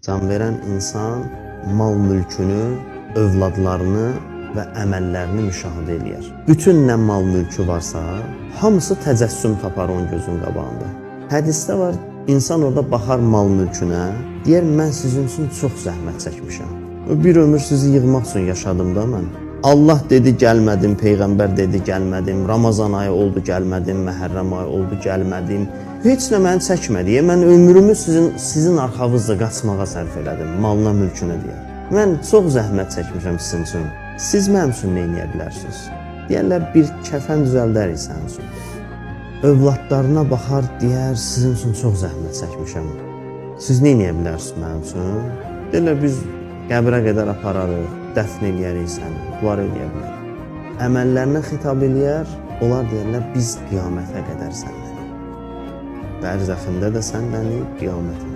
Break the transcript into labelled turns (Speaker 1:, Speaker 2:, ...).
Speaker 1: Can verən insan mal mülkünü, övladlarını və əməllərini müşahidə eləyər. Bütün nə mal mülkü varsa, hamısı təcəssüm tapar onun gözün qabağında. Hədisdə var, insan orada baxar mal mülkünə, deyər mən sizin üçün çox zəhmət çəkmişəm. Bir ömür sizi yığmaq üçün yaşadım da mən. Allah dedi gəlmədim, Peyğəmbər dedi gəlmədim, Ramazan ayı oldu gəlmədim, Məhərrəm ayı oldu gəlmədim. Heç nə məni çəkmədi. Mən ömrümü sizin arxavızda qaçmağa sərf elədim, malına, mülkünə deyə. Mən çox zəhmət çəkmişəm sizin üçün. Siz mənim üçün nə edə bilərsiniz? Deyərlər, bir kəfən düzəldərik sənin üçün. Övladlarına baxar, deyər, sizin üçün çox zəhmət çəkmişəm. Siz nə edə bilərsiniz mənim üçün? Deyərlər, biz qəbrə qədər apararıq, dəfn eləyərik səni, bunlar eləyə bilər. Əməllərinə xitab eləyər, onlar deyərlər, biz qiyamətə qədər səndən. Bərzəxində də səndən, qiyamətində.